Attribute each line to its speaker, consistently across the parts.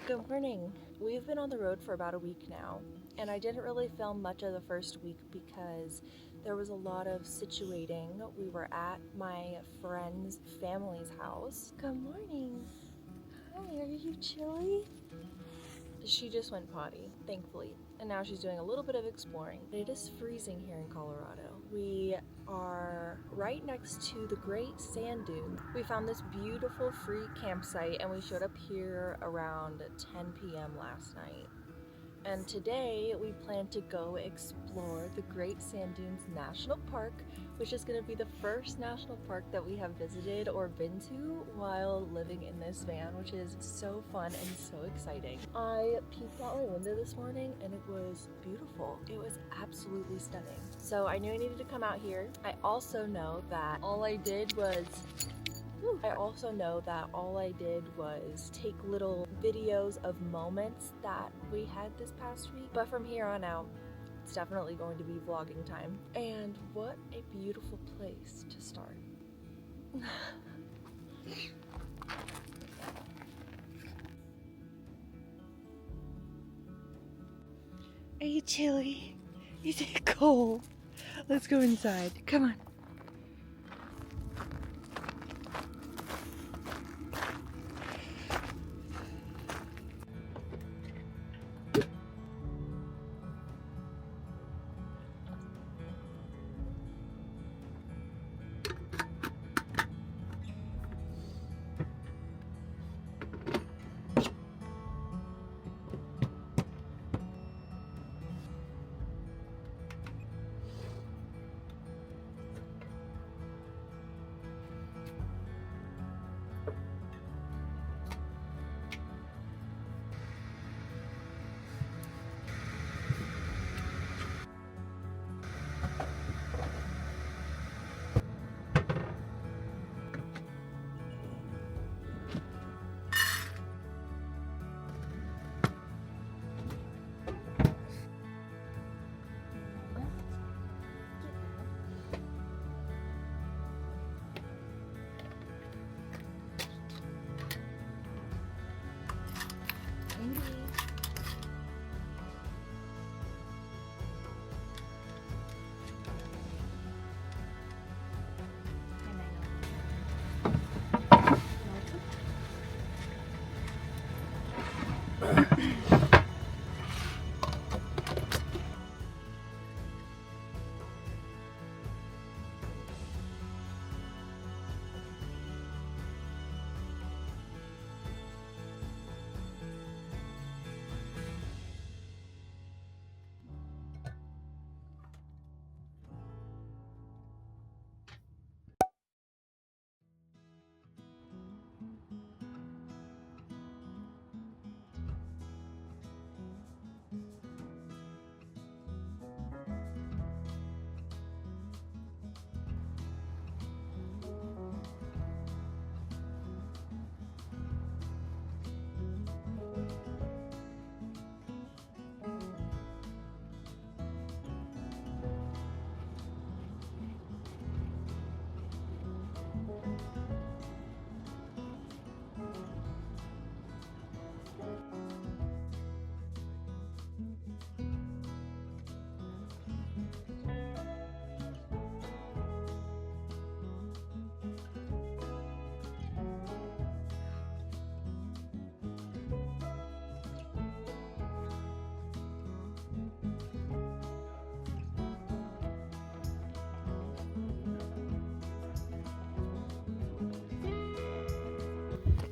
Speaker 1: Good morning. We've been on the road for about a week now, and I didn't really film much of the first week because there was a lot of situating. We were at my friend's family's house. Good morning. Hi, are you chilly? She just went potty, thankfully, and now she's doing a little bit of exploring. It is freezing here in Colorado. We are right next to the Great Sand Dunes. We found this beautiful free campsite and we showed up here around 10 p.m. last night. And today we plan to go explore the Great Sand Dunes National Park, which is going to be the first national park that we have visited or been to while living in this van, which is so fun and so exciting. I peeked out my window this morning and it was beautiful. It was absolutely stunning. So I knew I needed to come out here. I also know that all I did was take little videos of moments that we had this past week. But from here on out, it's definitely going to be vlogging time. And what a beautiful place to start. Are you chilly? Is it cold? Let's go inside. Come on.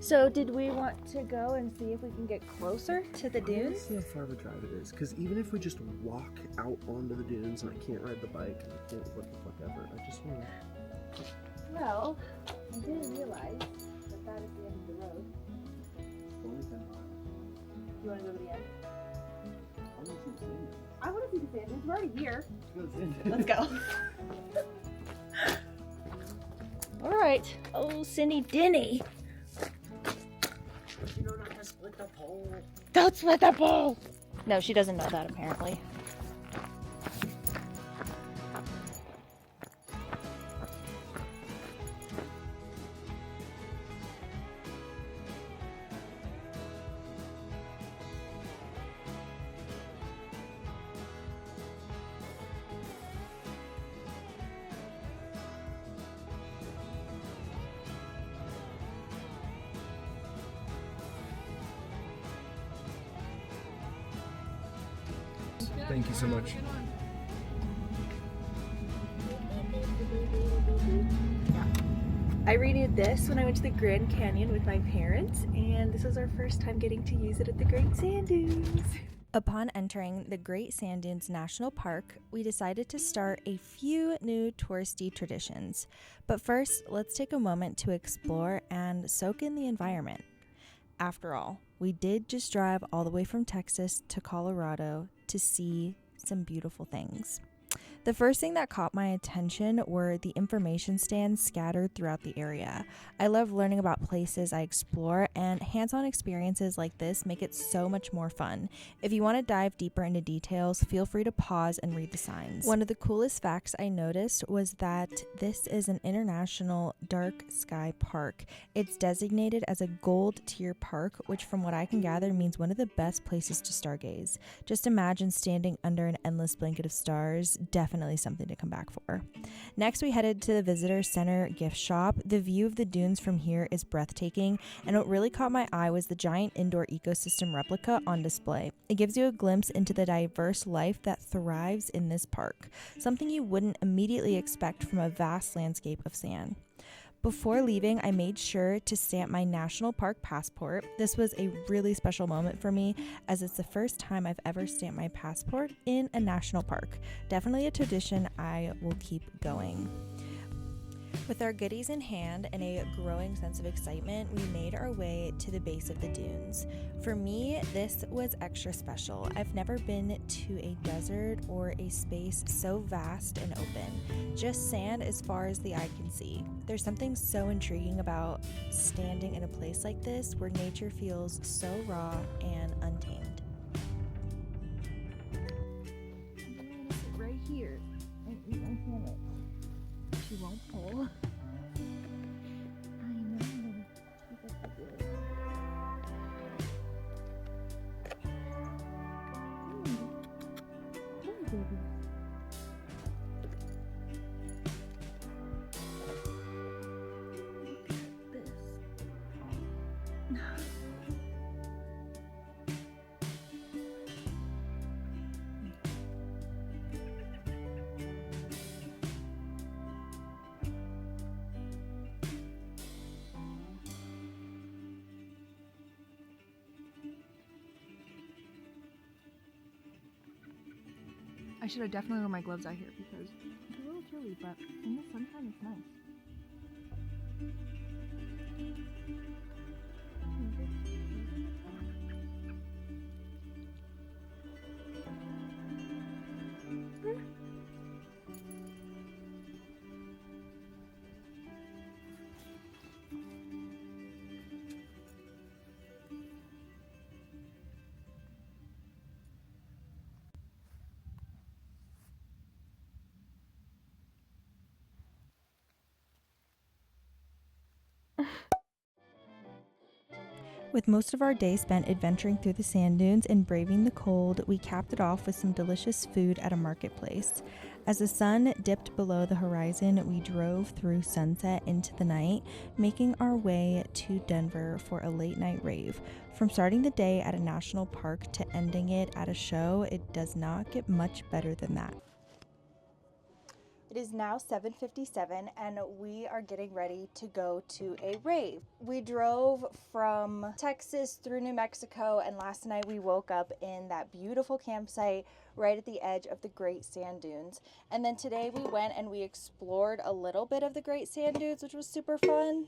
Speaker 1: So did we want to go and see if we can get closer to the dunes?
Speaker 2: I want to see how far of a drive it is, because even if we just walk out onto the dunes and I can't ride the bike and I can't whatever, I just want to...
Speaker 1: Well, I didn't realize that that is the end of the road. You want to go to the end? I want to see the sand dunes. We're already here. Let's go. All right. Oh, Cindy Denny.
Speaker 2: You know not to split the pole.
Speaker 1: Don't split the pole. No, she doesn't know that apparently.
Speaker 2: Thank you so much.
Speaker 1: I renewed this when I went to the Grand Canyon with my parents, and this was our first time getting to use it at the Great Sand Dunes. Upon entering the Great Sand Dunes National Park, we decided to start a few new touristy traditions. But first, let's take a moment to explore and soak in the environment. After all, we did just drive all the way from Texas to Colorado to see some beautiful things. The first thing that caught my attention were the information stands scattered throughout the area. I love learning about places I explore, and hands-on experiences like this make it so much more fun. If you want to dive deeper into details, feel free to pause and read the signs. One of the coolest facts I noticed was that this is an international dark sky park. It's designated as a gold tier park, which from what I can gather means one of the best places to stargaze. Just imagine standing under an endless blanket of stars. Definitely something to come back for. Next, we headed to the visitor center gift shop. The view of the dunes from here is breathtaking, and what really caught my eye was the giant indoor ecosystem replica on display. It gives you a glimpse into the diverse life that thrives in this park, something you wouldn't immediately expect from a vast landscape of sand. Before leaving, I made sure to stamp my national park passport. This was a really special moment for me, as it's the first time I've ever stamped my passport in a national park. Definitely a tradition I will keep going. With our goodies in hand and a growing sense of excitement, we made our way to the base of the dunes. For me, this was extra special. I've never been to a desert or a space so vast and open. Just sand as far as the eye can see. There's something so intriguing about standing in a place like this where nature feels so raw and untamed. I'm gonna sit right here and eat my sandwich. She won't pull. I know. She's such a good. Hey, baby. This. I should have definitely worn my gloves out here because it's a little chilly, but in the sunshine it's nice. With most of our day spent adventuring through the sand dunes and braving the cold, we capped it off with some delicious food at a marketplace. As the sun dipped below the horizon, we drove through sunset into the night, making our way to Denver for a late night rave. From starting the day at a national park to ending it at a show, it does not get much better than that. It is now 7:57 and we are getting ready to go to a rave. We drove from Texas through New Mexico, and last night we woke up in that beautiful campsite right at the edge of the Great Sand Dunes. And then today we went and we explored a little bit of the Great Sand Dunes, which was super fun.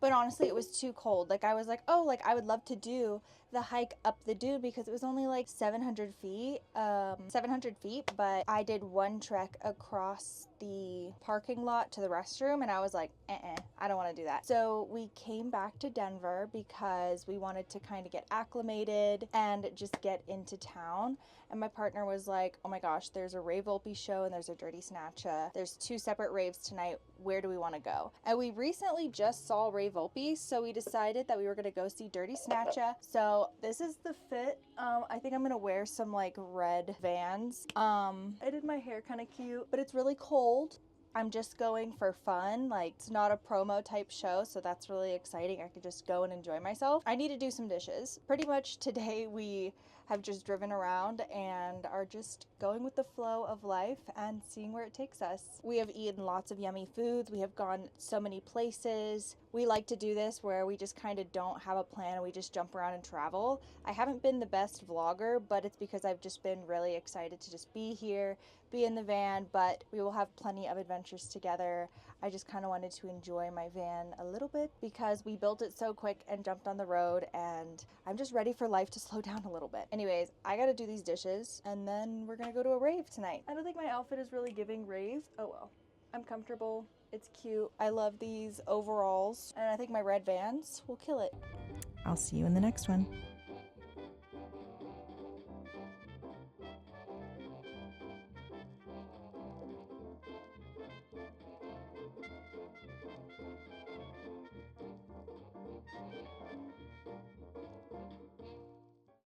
Speaker 1: But honestly, it was too cold. Like, I was like, oh, like I would love to do the hike up the dune because it was only like 700 feet, but I did one trek across the parking lot to the restroom and I was like, I don't want to do that. So we came back to Denver because we wanted to kind of get acclimated and just get into town. And my partner was like, oh my gosh, there's a Rave Volpe show and there's a Dirty Snatcha. There's 2 separate raves tonight. Where do we want to go? And we recently just saw Rave Volpe, so we decided that we were going to go see Dirty Snatcha. So this is the fit. I think I'm going to wear some like red Vans. I did my hair kind of cute, but it's really cold. I'm just going for fun. Like, it's not a promo type show, so that's really exciting. I could just go and enjoy myself. I need to do some dishes. Pretty much today we
Speaker 3: have just driven around and are just going with the flow of life and seeing where it takes us. We have eaten lots of yummy foods. We have gone so many places. We like to do this where we just kind of don't have a plan and we just jump around and travel. I haven't been the best vlogger, but it's because I've just been really excited to just be here, be in the van, but we will have plenty of adventures together. I just kind of wanted to enjoy my van a little bit because we built it so quick and jumped on the road, and I'm just ready for life to slow down a little bit. Anyways, I gotta do these dishes and then we're gonna go to a rave tonight. I don't think my outfit is really giving rave. Oh well. I'm comfortable. It's cute. I love these overalls and I think my red Vans will kill it. I'll see you in the next one.